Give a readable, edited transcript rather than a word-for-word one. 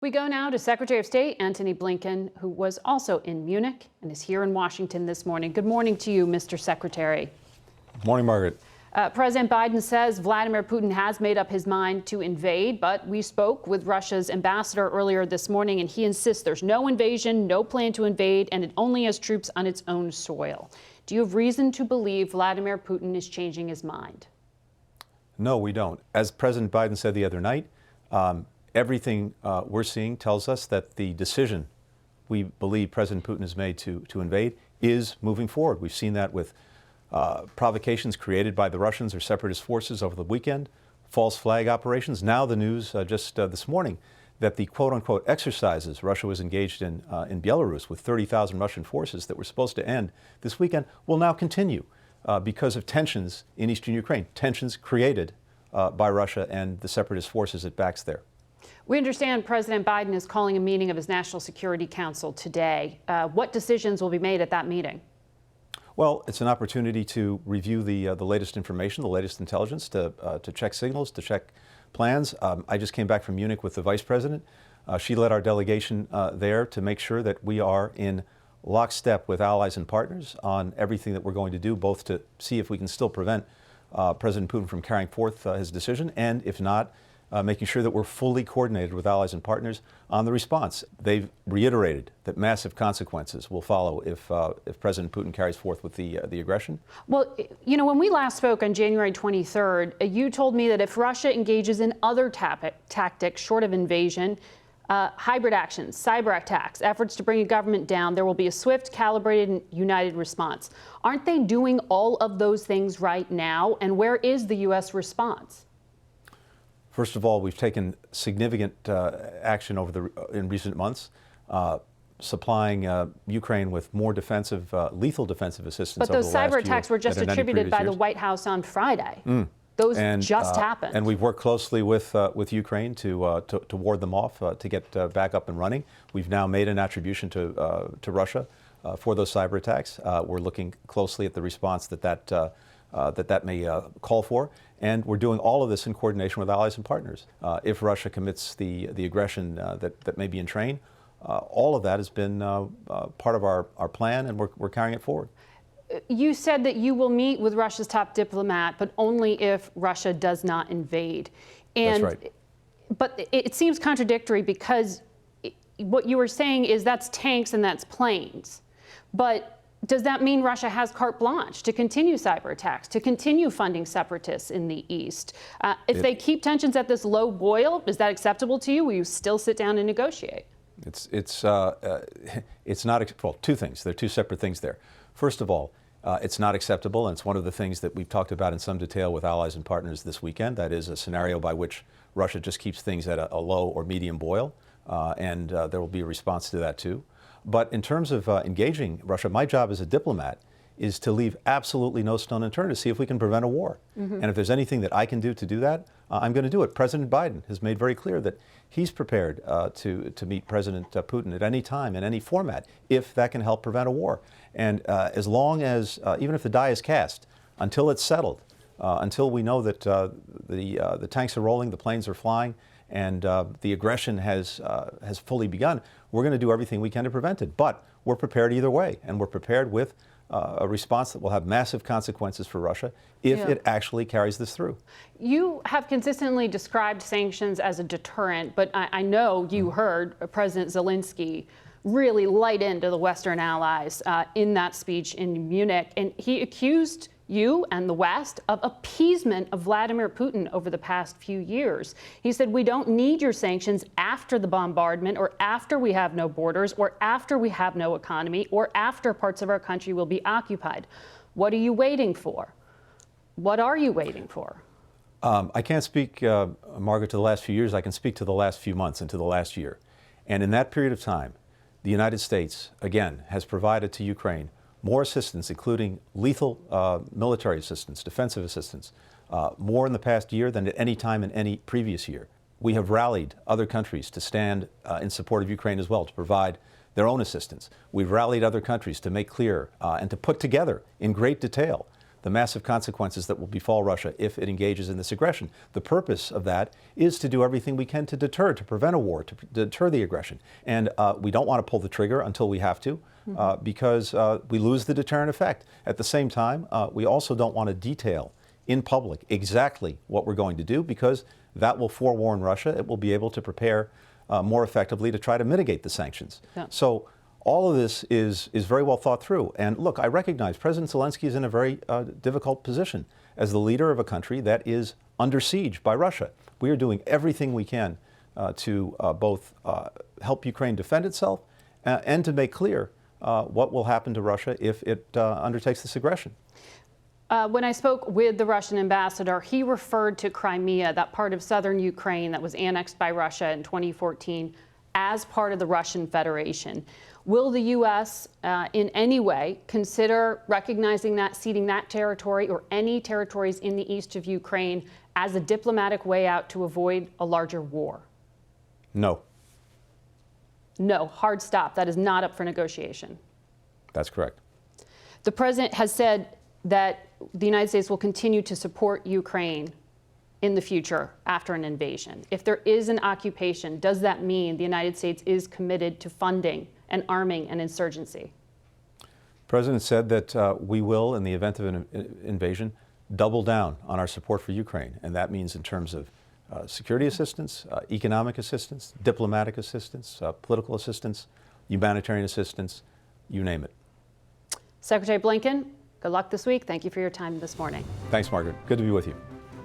We go now to Secretary of State Antony Blinken, who was also in Munich and is here in Washington this morning. Good morning to you, Mr. Secretary. Morning, Margaret. President Biden says Vladimir Putin has made up his mind to invade, but we spoke with Russia's ambassador earlier this morning, and he insists there's no invasion, no plan to invade, and it only has troops on its own soil. Do you have reason to believe Vladimir Putin is changing his mind? No, we don't. As President Biden said the other night, everything we're seeing tells us that the decision we believe President Putin has made to invade is moving forward. We've seen that with provocations created by the Russians or separatist forces over the weekend, false flag operations. Now the news just this morning that the quote-unquote exercises Russia was engaged in Belarus with 30,000 Russian forces that were supposed to end this weekend will now continue because of tensions in eastern Ukraine, tensions created by Russia and the separatist forces it backs there. We understand President Biden is calling a meeting of his National Security Council today. What decisions will be made at that meeting? Well, it's an opportunity to review the latest information, the latest intelligence, to check signals, to check plans. I just came back from Munich with the Vice President. She led our delegation there to make sure that we are in lockstep with allies and partners on everything that we're going to do, both to see if we can still prevent President Putin from carrying forth his decision, and if not, making sure that we're fully coordinated with allies and partners on the response. They've reiterated that massive consequences will follow if President Putin carries forth with the aggression. Well, you know, when we last spoke on January 23rd, you told me that if Russia engages in other tactics short of invasion, hybrid actions, cyber attacks, efforts to bring a government down, there will be a swift, calibrated, and united response. Aren't they doing all of those things right now? And where is the U.S. response? First of all, we've taken significant action in recent months, supplying Ukraine with more defensive, lethal defensive assistance. But those cyber attacks were just attributed by the White House on Friday. Those just happened. And we've worked closely with Ukraine to ward them off, to get back up and running. We've now made an attribution to Russia for those cyber attacks. We're looking closely at the response that may call for. And we're doing all of this in coordination with allies and partners. If Russia commits the aggression that may be in train, all of that has been part of our plan, and we're carrying it forward. You said that you will meet with Russia's top diplomat, but only if Russia does not invade. And, that's right. But it seems contradictory because what you were saying is that's tanks and that's planes. But does that mean Russia has carte blanche to continue cyber attacks, to continue funding separatists in the East? If they keep tensions at this low boil, is that acceptable to you? Will you still sit down and negotiate? It's not, well, two things. There are two separate things there. First of all, it's not acceptable, and it's one of the things that we've talked about in some detail with allies and partners this weekend. That is a scenario by which Russia just keeps things at a low or medium boil, and there will be a response to that too. But in terms of engaging Russia, my job as a diplomat is to leave absolutely no stone unturned to see if we can prevent a war. And if there's anything that I can do to do that, I'm going to do it. President Biden has made very clear that he's prepared to meet President Putin at any time, in any format, if that can help prevent a war. And as long as, even if the die is cast, until it's settled, until we know that the tanks are rolling, the planes are flying, and the aggression has fully begun, we're going to do everything we can to prevent it. But we're prepared either way, and we're prepared with a response that will have massive consequences for Russia if it actually carries this through. You have consistently described sanctions as a deterrent, but I know you heard President Zelensky really light into the Western allies in that speech in Munich, and he accused you and the West of appeasement of Vladimir Putin over the past few years. He said, we don't need your sanctions after the bombardment, or after we have no borders, or after we have no economy, or after parts of our country will be occupied. What are you waiting for? What are you waiting for? I can't speak, Margaret, to the last few years. I can speak to the last few months and to the last year. And in that period of time, the United States, again, has provided to Ukraine more assistance, including lethal military assistance, defensive assistance, more in the past year than at any time in any previous year. We have rallied other countries to stand in support of Ukraine as well, to provide their own assistance. We've rallied other countries to make clear and to put together in great detail the massive consequences that will befall Russia if it engages in this aggression. The purpose of that is to do everything we can to deter, to prevent a war, to deter the aggression. And we don't want to pull the trigger until we have to, because we lose the deterrent effect. At the same time, we also don't want to detail in public exactly what we're going to do, because that will forewarn Russia. It will be able to prepare more effectively to try to mitigate the sanctions. Yeah. So all of this is very well thought through. And look, I recognize President Zelensky is in a very difficult position as the leader of a country that is under siege by Russia. We are doing everything we can to both help Ukraine defend itself and to make clear what will happen to Russia if it undertakes this aggression. When I spoke with the Russian ambassador, he referred to Crimea, that part of southern Ukraine that was annexed by Russia in 2014, as part of the Russian Federation. Will the U.S. In any way consider recognizing that, ceding that territory or any territories in the east of Ukraine as a diplomatic way out to avoid a larger war? No. No, hard stop. That is not up for negotiation. That's correct. The president has said that the United States will continue to support Ukraine in the future after an invasion. If there is an occupation, does that mean the United States is committed to funding and arming an insurgency? The president said that we will, in the event of an invasion, double down on our support for Ukraine. And that means in terms of security assistance, economic assistance, diplomatic assistance, political assistance, humanitarian assistance, you name it. Secretary Blinken, good luck this week. Thank you for your time this morning. Thanks, Margaret. Good to be with you.